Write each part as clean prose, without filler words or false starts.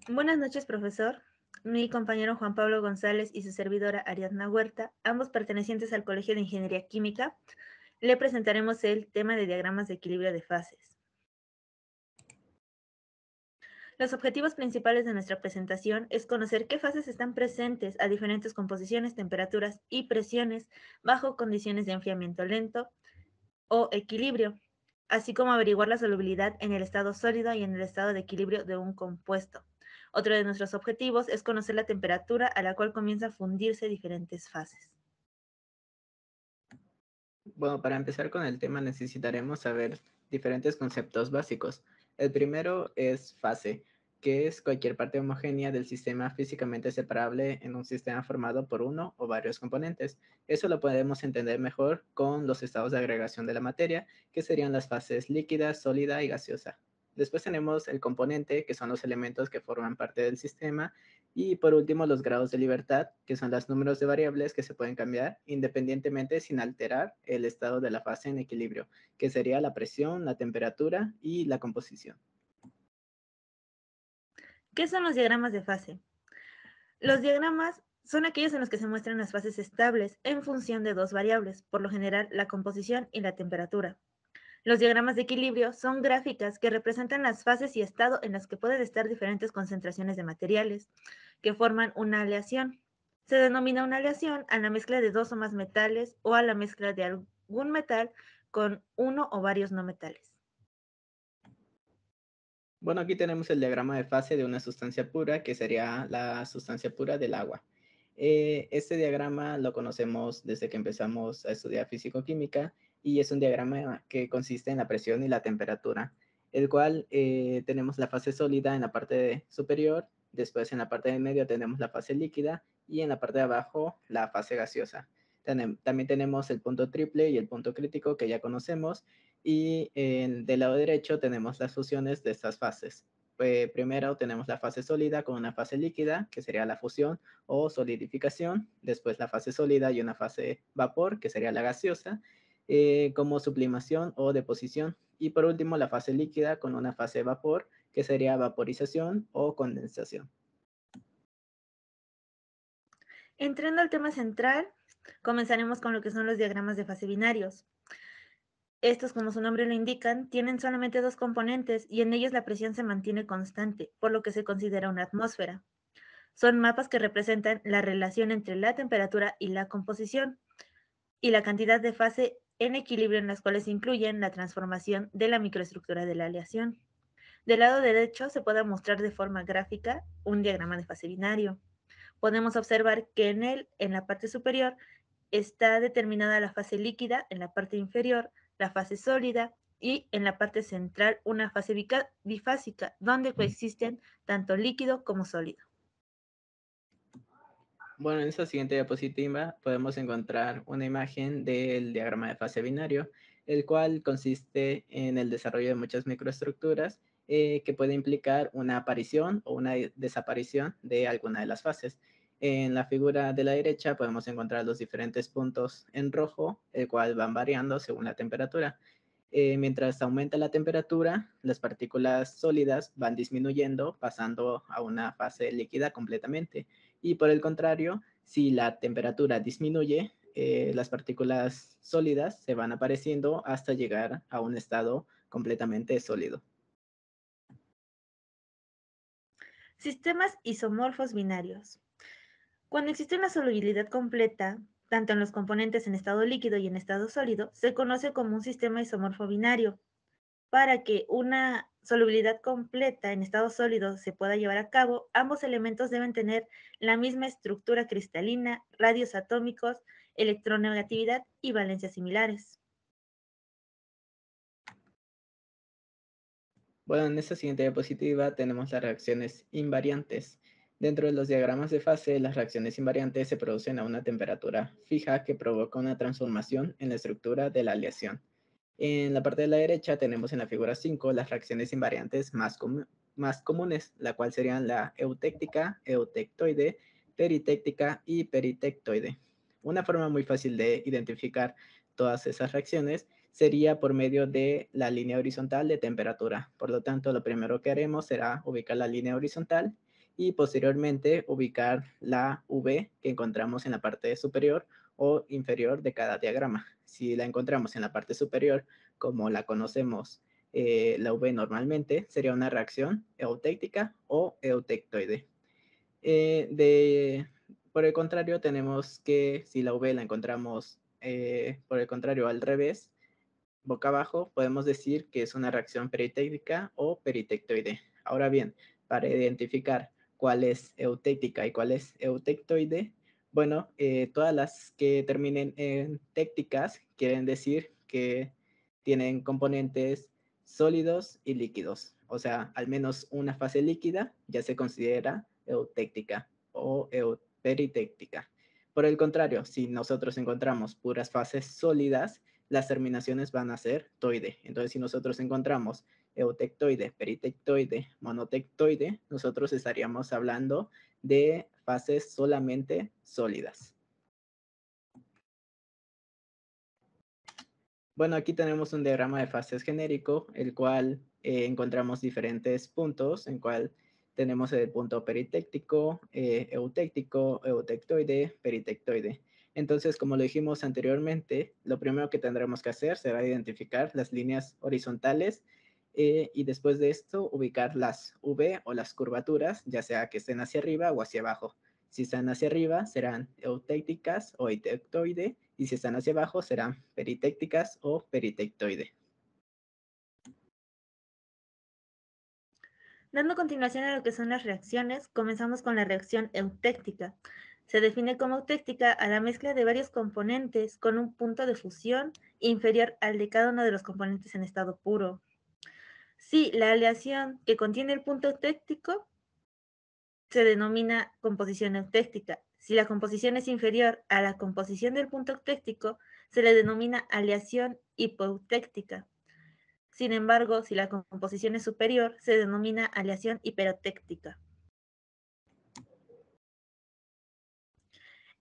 Buenas noches, profesor. Mi compañero Juan Pablo González y su servidora Ariadna Huerta, ambos pertenecientes al Colegio de Ingeniería Química, le presentaremos el tema de diagramas de equilibrio de fases. Los objetivos principales de nuestra presentación es conocer qué fases están presentes a diferentes composiciones, temperaturas y presiones bajo condiciones de enfriamiento lento o equilibrio, así como averiguar la solubilidad en el estado sólido y en el estado de equilibrio de un compuesto. Otro de nuestros objetivos es conocer la temperatura a la cual comienza a fundirse diferentes fases. Bueno, para empezar con el tema necesitaremos saber diferentes conceptos básicos. El primero es fase, que es cualquier parte homogénea del sistema físicamente separable en un sistema formado por uno o varios componentes. Eso lo podemos entender mejor con los estados de agregación de la materia, que serían las fases líquida, sólida y gaseosa. Después tenemos el componente, que son los elementos que forman parte del sistema, y por último, los grados de libertad, que son los números de variables que se pueden cambiar independientemente sin alterar el estado de la fase en equilibrio, que sería la presión, la temperatura y la composición. ¿Qué son los diagramas de fase? Los diagramas son aquellos en los que se muestran las fases estables en función de dos variables, por lo general la composición y la temperatura. Los diagramas de equilibrio son gráficas que representan las fases y estado en las que pueden estar diferentes concentraciones de materiales que forman una aleación. Se denomina una aleación a la mezcla de dos o más metales o a la mezcla de algún metal con uno o varios no metales. Bueno, aquí tenemos el diagrama de fase de una sustancia pura, que sería la sustancia pura del agua. Este diagrama lo conocemos desde que empezamos a estudiar físico-química y es un diagrama que consiste en la presión y la temperatura, el cual tenemos la fase sólida en la parte superior, después en la parte de medio tenemos la fase líquida y en la parte de abajo la fase gaseosa. También tenemos el punto triple y el punto crítico que ya conocemos, y del lado derecho tenemos las fusiones de estas fases. Primero tenemos la fase sólida con una fase líquida, que sería la fusión o solidificación. Después la fase sólida y una fase vapor, que sería la gaseosa, como sublimación o deposición. Y por último la fase líquida con una fase vapor, que sería vaporización o condensación. Entrando al tema central, comenzaremos con lo que son los diagramas de fase binarios. Estos, como su nombre lo indican, tienen solamente dos componentes y en ellos la presión se mantiene constante, por lo que se considera una atmósfera. Son mapas que representan la relación entre la temperatura y la composición y la cantidad de fase en equilibrio en las cuales incluyen la transformación de la microestructura de la aleación. Del lado derecho se puede mostrar de forma gráfica un diagrama de fase binario. Podemos observar que en él, en la parte superior, está determinada la fase líquida, en la parte inferior la fase sólida y en la parte central una fase bifásica, donde coexisten tanto líquido como sólido. Bueno, en esta siguiente diapositiva podemos encontrar una imagen del diagrama de fase binario, el cual consiste en el desarrollo de muchas microestructuras que puede implicar una aparición o una desaparición de alguna de las fases. En la figura de la derecha podemos encontrar los diferentes puntos en rojo, el cual van variando según la temperatura. Mientras aumenta la temperatura, las partículas sólidas van disminuyendo, pasando a una fase líquida completamente. Y por el contrario, si la temperatura disminuye, las partículas sólidas se van apareciendo hasta llegar a un estado completamente sólido. Sistemas isomorfos binarios. Cuando existe una solubilidad completa, tanto en los componentes en estado líquido y en estado sólido, se conoce como un sistema isomorfo binario. Para que una solubilidad completa en estado sólido se pueda llevar a cabo, ambos elementos deben tener la misma estructura cristalina, radios atómicos, electronegatividad y valencias similares. Bueno, en esta siguiente diapositiva tenemos las reacciones invariantes. Dentro de los diagramas de fase, las reacciones invariantes se producen a una temperatura fija que provoca una transformación en la estructura de la aleación. En la parte de la derecha tenemos en la figura 5 las reacciones invariantes más comunes, la cual serían la eutéctica, eutectoide, peritéctica y peritectoide. Una forma muy fácil de identificar todas esas reacciones sería por medio de la línea horizontal de temperatura. Por lo tanto, lo primero que haremos será ubicar la línea horizontal y posteriormente ubicar la V que encontramos en la parte superior o inferior de cada diagrama. Si la encontramos en la parte superior, como la conocemos la V normalmente, sería una reacción eutéctica o eutectoide. Por el contrario, tenemos que si la V la encontramos por el contrario al revés, boca abajo, podemos decir que es una reacción peritéctica o peritectoide. Ahora bien, para identificar cuál es eutéctica y cuál es eutectoide, bueno, todas las que terminen en técticas quieren decir que tienen componentes sólidos y líquidos. O sea, al menos una fase líquida ya se considera eutéctica o peritéctica. Por el contrario, si nosotros encontramos puras fases sólidas, las terminaciones van a ser toide. Entonces, si nosotros encontramos eutectoide, peritectoide, monotectoide, nosotros estaríamos hablando de fases solamente sólidas. Bueno, aquí tenemos un diagrama de fases genérico, el cual encontramos diferentes puntos, en cual tenemos el punto peritéctico, eutéctico, eutectoide, peritectoide. Entonces, como lo dijimos anteriormente, lo primero que tendremos que hacer será identificar las líneas horizontales y después de esto ubicar las V o las curvaturas, ya sea que estén hacia arriba o hacia abajo. Si están hacia arriba, serán eutécticas o eutectoide, y si están hacia abajo, serán peritécticas o peritectoide. Dando continuación a lo que son las reacciones, comenzamos con la reacción eutéctica. Se define como eutéctica a la mezcla de varios componentes con un punto de fusión inferior al de cada uno de los componentes en estado puro. Si la aleación que contiene el punto eutéctico se denomina composición eutéctica. Si la composición es inferior a la composición del punto eutéctico, se le denomina aleación hipoeutéctica. Sin embargo, si la composición es superior, se denomina aleación hiperotéctica.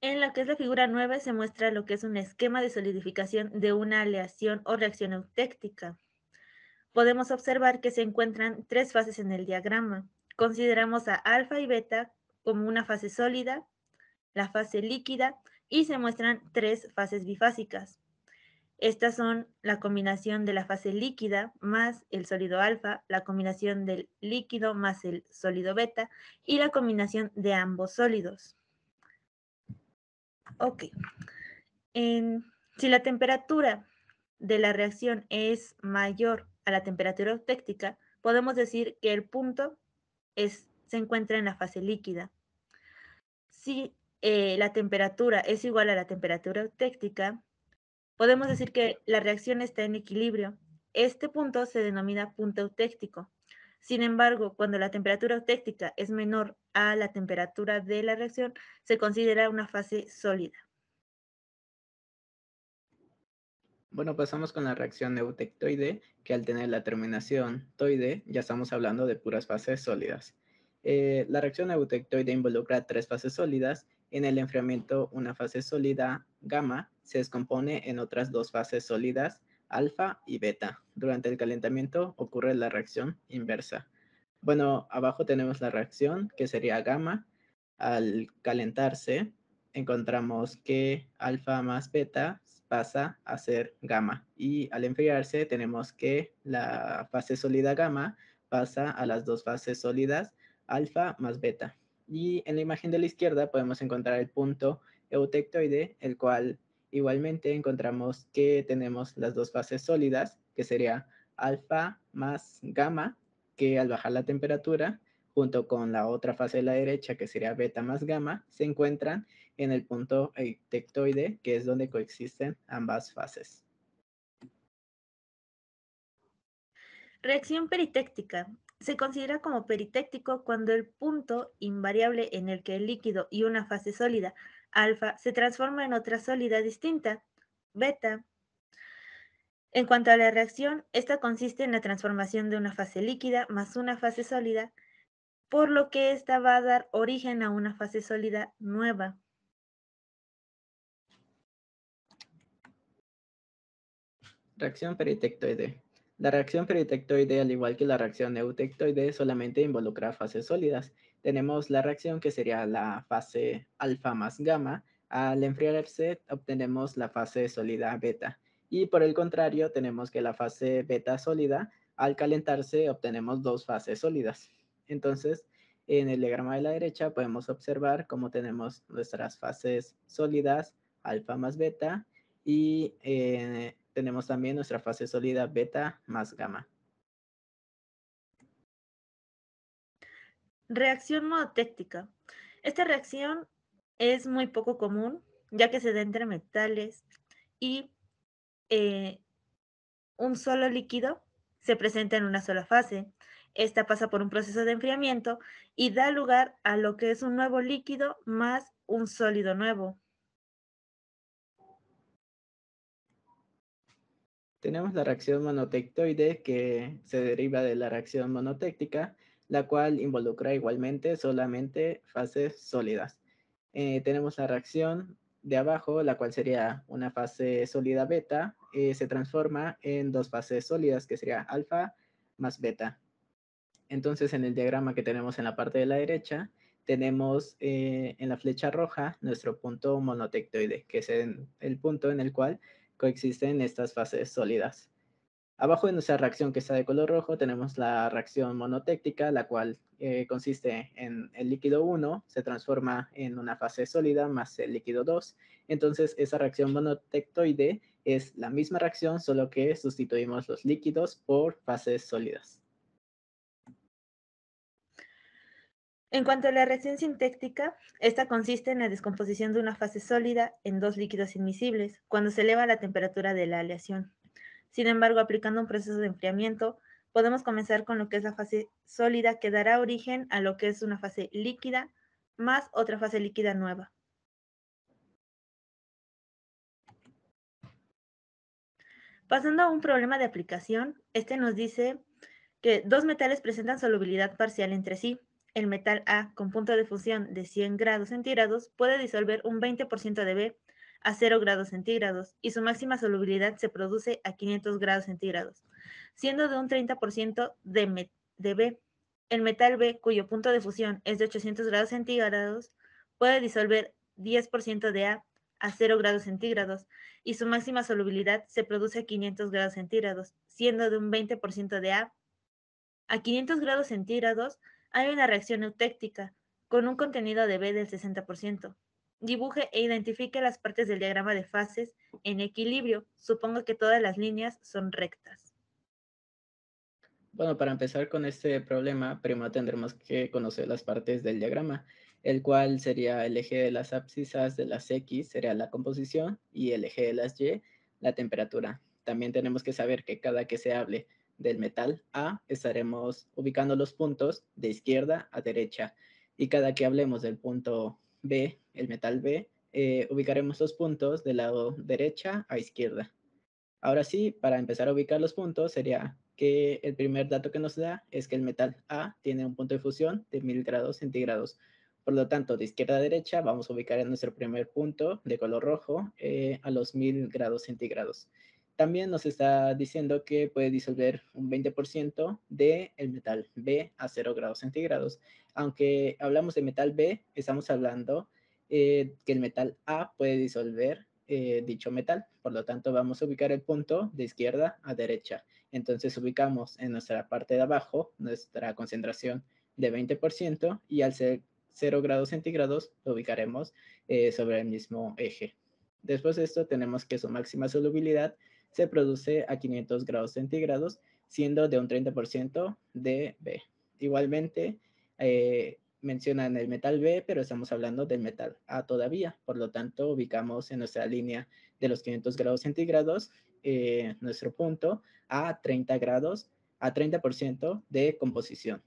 En lo que es la figura 9 se muestra lo que es un esquema de solidificación de una aleación o reacción eutéctica. Podemos observar que se encuentran tres fases en el diagrama. Consideramos a alfa y beta como una fase sólida, la fase líquida y se muestran tres fases bifásicas. Estas son la combinación de la fase líquida más el sólido alfa, la combinación del líquido más el sólido beta y la combinación de ambos sólidos. Ok. Si la temperatura de la reacción es mayor a la temperatura eutéctica, podemos decir que el punto se encuentra en la fase líquida. Si la temperatura es igual a la temperatura eutéctica, podemos decir que la reacción está en equilibrio. Este punto se denomina punto eutéctico. Sin embargo, cuando la temperatura eutéctica es menor a la temperatura de la reacción, se considera una fase sólida. Bueno, pasamos con la reacción eutectoide, que al tener la terminación toide, ya estamos hablando de puras fases sólidas. La reacción eutectoide involucra tres fases sólidas. En el enfriamiento, una fase sólida gamma se descompone en otras dos fases sólidas alfa y beta. Durante el calentamiento ocurre la reacción inversa. Bueno, abajo tenemos la reacción, que sería gamma. Al calentarse, encontramos que alfa más beta pasa a ser gamma. Y al enfriarse, tenemos que la fase sólida gamma pasa a las dos fases sólidas alfa más beta. Y en la imagen de la izquierda podemos encontrar el punto eutectoide, el cual igualmente encontramos que tenemos las dos fases sólidas, que sería alfa más gamma, que al bajar la temperatura, junto con la otra fase de la derecha, que sería beta más gamma, se encuentran en el punto eutectoide, que es donde coexisten ambas fases. Reacción peritéctica. Se considera como peritéctico cuando el punto invariable en el que el líquido y una fase sólida, alfa, se transforma en otra sólida distinta, beta. En cuanto a la reacción, esta consiste en la transformación de una fase líquida más una fase sólida, por lo que esta va a dar origen a una fase sólida nueva. Reacción peritectoide. La reacción peritectoide, al igual que la reacción eutectoide, solamente involucra fases sólidas. Tenemos la reacción que sería la fase alfa más gamma. Al enfriarse obtenemos la fase sólida beta. Y por el contrario, tenemos que la fase beta sólida, al calentarse obtenemos dos fases sólidas. Entonces, en el diagrama de la derecha podemos observar cómo tenemos nuestras fases sólidas, alfa más beta, y tenemos también nuestra fase sólida beta más gamma. Reacción monotéctica. Esta reacción es muy poco común, ya que se da entre metales y un solo líquido se presenta en una sola fase. Esta pasa por un proceso de enfriamiento y da lugar a lo que es un nuevo líquido más un sólido nuevo. Tenemos la reacción monotectoide que se deriva de la reacción monotéctica, la cual involucra igualmente solamente fases sólidas. Tenemos la reacción de abajo, la cual sería una fase sólida beta, se transforma en dos fases sólidas, que sería alfa más beta. Entonces, en el diagrama que tenemos en la parte de la derecha, tenemos en la flecha roja nuestro punto monotectoide, que es el punto en el cual coexisten estas fases sólidas. Abajo de nuestra reacción que está de color rojo tenemos la reacción monotéctica, la cual consiste en el líquido 1 se transforma en una fase sólida más el líquido 2. Entonces, esa reacción monotectoide es la misma reacción, solo que sustituimos los líquidos por fases sólidas. En cuanto a la reacción sintética, esta consiste en la descomposición de una fase sólida en dos líquidos inmiscibles cuando se eleva la temperatura de la aleación. Sin embargo, aplicando un proceso de enfriamiento, podemos comenzar con lo que es la fase sólida que dará origen a lo que es una fase líquida más otra fase líquida nueva. Pasando a un problema de aplicación, este nos dice que dos metales presentan solubilidad parcial entre sí. El metal A con punto de fusión de 100 grados centígrados puede disolver un 20% de B a 0 grados centígrados y su máxima solubilidad se produce a 500 grados centígrados, siendo de un 30% de B. El metal B, cuyo punto de fusión es de 800 grados centígrados, puede disolver 10% de A 0 grados centígrados y su máxima solubilidad se produce a 500 grados centígrados, siendo de un 20% de A 500 grados centígrados hay una reacción eutéctica con un contenido de B del 60%. Dibuje e identifique las partes del diagrama de fases en equilibrio. Supongo que todas las líneas son rectas. Bueno, para empezar con este problema, primero tendremos que conocer las partes del diagrama, el cual sería el eje de las abscisas de las X, sería la composición, y el eje de las Y, la temperatura. También tenemos que saber que cada que se hable del metal A, estaremos ubicando los puntos de izquierda a derecha, y cada que hablemos del punto B, el metal B, ubicaremos los puntos del lado derecha a izquierda. Ahora sí, para empezar a ubicar los puntos, sería que el primer dato que nos da es que el metal A tiene un punto de fusión de 1000 grados centígrados. Por lo tanto, de izquierda a derecha vamos a ubicar en nuestro primer punto de color rojo a los 1000 grados centígrados. También nos está diciendo que puede disolver un 20% del metal B a 0 grados centígrados. Aunque hablamos de metal B, estamos hablando que el metal A puede disolver dicho metal. Por lo tanto, vamos a ubicar el punto de izquierda a derecha. Entonces, ubicamos en nuestra parte de abajo nuestra concentración de 20% y al ser 0 grados centígrados lo ubicaremos sobre el mismo eje. Después de esto, tenemos que su máxima solubilidad se produce a 500 grados centígrados, siendo de un 30% de B. Igualmente, mencionan el metal B, pero estamos hablando del metal A todavía. Por lo tanto, ubicamos en nuestra línea de los 500 grados centígrados nuestro punto a 30 grados, a 30% de composición.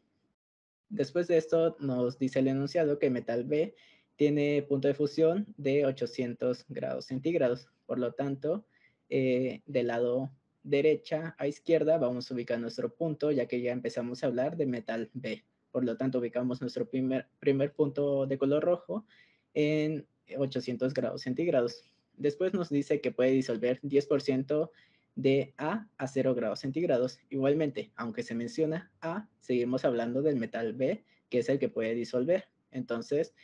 Después de esto, nos dice el enunciado que el metal B tiene punto de fusión de 800 grados centígrados. Por lo tanto, del lado derecha a izquierda vamos a ubicar nuestro punto, ya que ya empezamos a hablar de metal B. Por lo tanto, ubicamos nuestro primer punto de color rojo en 800 grados centígrados. Después nos dice que puede disolver 10% de A 0 grados centígrados. Igualmente, aunque se menciona A, seguimos hablando del metal B, que es el que puede disolver. Entonces,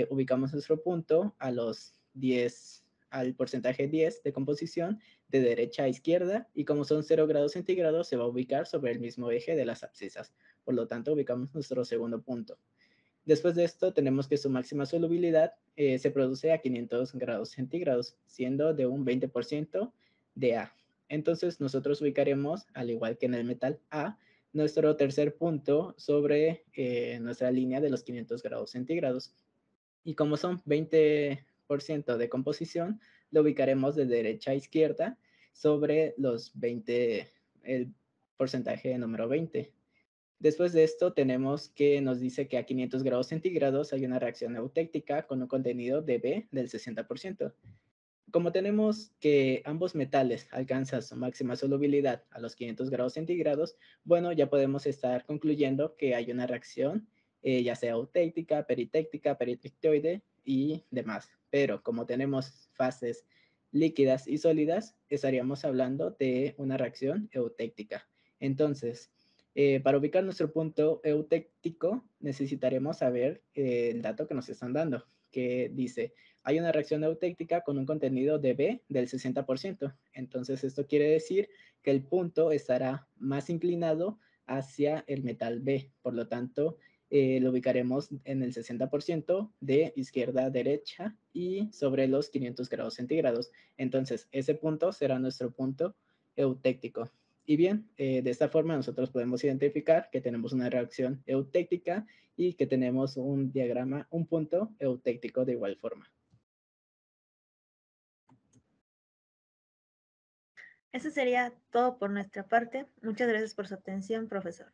ubicamos nuestro punto a los 10, al porcentaje 10 de composición de derecha a izquierda, y como son 0 grados centígrados, se va a ubicar sobre el mismo eje de las abscisas. Por lo tanto, ubicamos nuestro segundo punto. Después de esto, tenemos que su máxima solubilidad se produce a 500 grados centígrados, siendo de un 20% de A. Entonces, nosotros ubicaremos, al igual que en el metal A, nuestro tercer punto sobre nuestra línea de los 500 grados centígrados. Y como son 20% de composición, lo ubicaremos de derecha a izquierda sobre los 20, el porcentaje número 20. Después de esto tenemos que nos dice que a 500 grados centígrados hay una reacción eutéctica con un contenido de B del 60%. Como tenemos que ambos metales alcanzan su máxima solubilidad a los 500 grados centígrados, bueno, ya podemos estar concluyendo que hay una reacción, ya sea eutéctica, peritéctica, peritectoide y demás. Pero como tenemos fases líquidas y sólidas, estaríamos hablando de una reacción eutéctica. Entonces, para ubicar nuestro punto eutéctico, necesitaremos saber el dato que nos están dando, que dice hay una reacción eutéctica con un contenido de B del 60%. Entonces, esto quiere decir que el punto estará más inclinado hacia el metal B. Por lo tanto, lo ubicaremos en el 60% de izquierda a derecha y sobre los 500 grados centígrados. Entonces, ese punto será nuestro punto eutéctico. Y bien, de esta forma nosotros podemos identificar que tenemos una reacción eutéctica y que tenemos un diagrama, un punto eutéctico de igual forma. Eso sería todo por nuestra parte. Muchas gracias por su atención, profesor.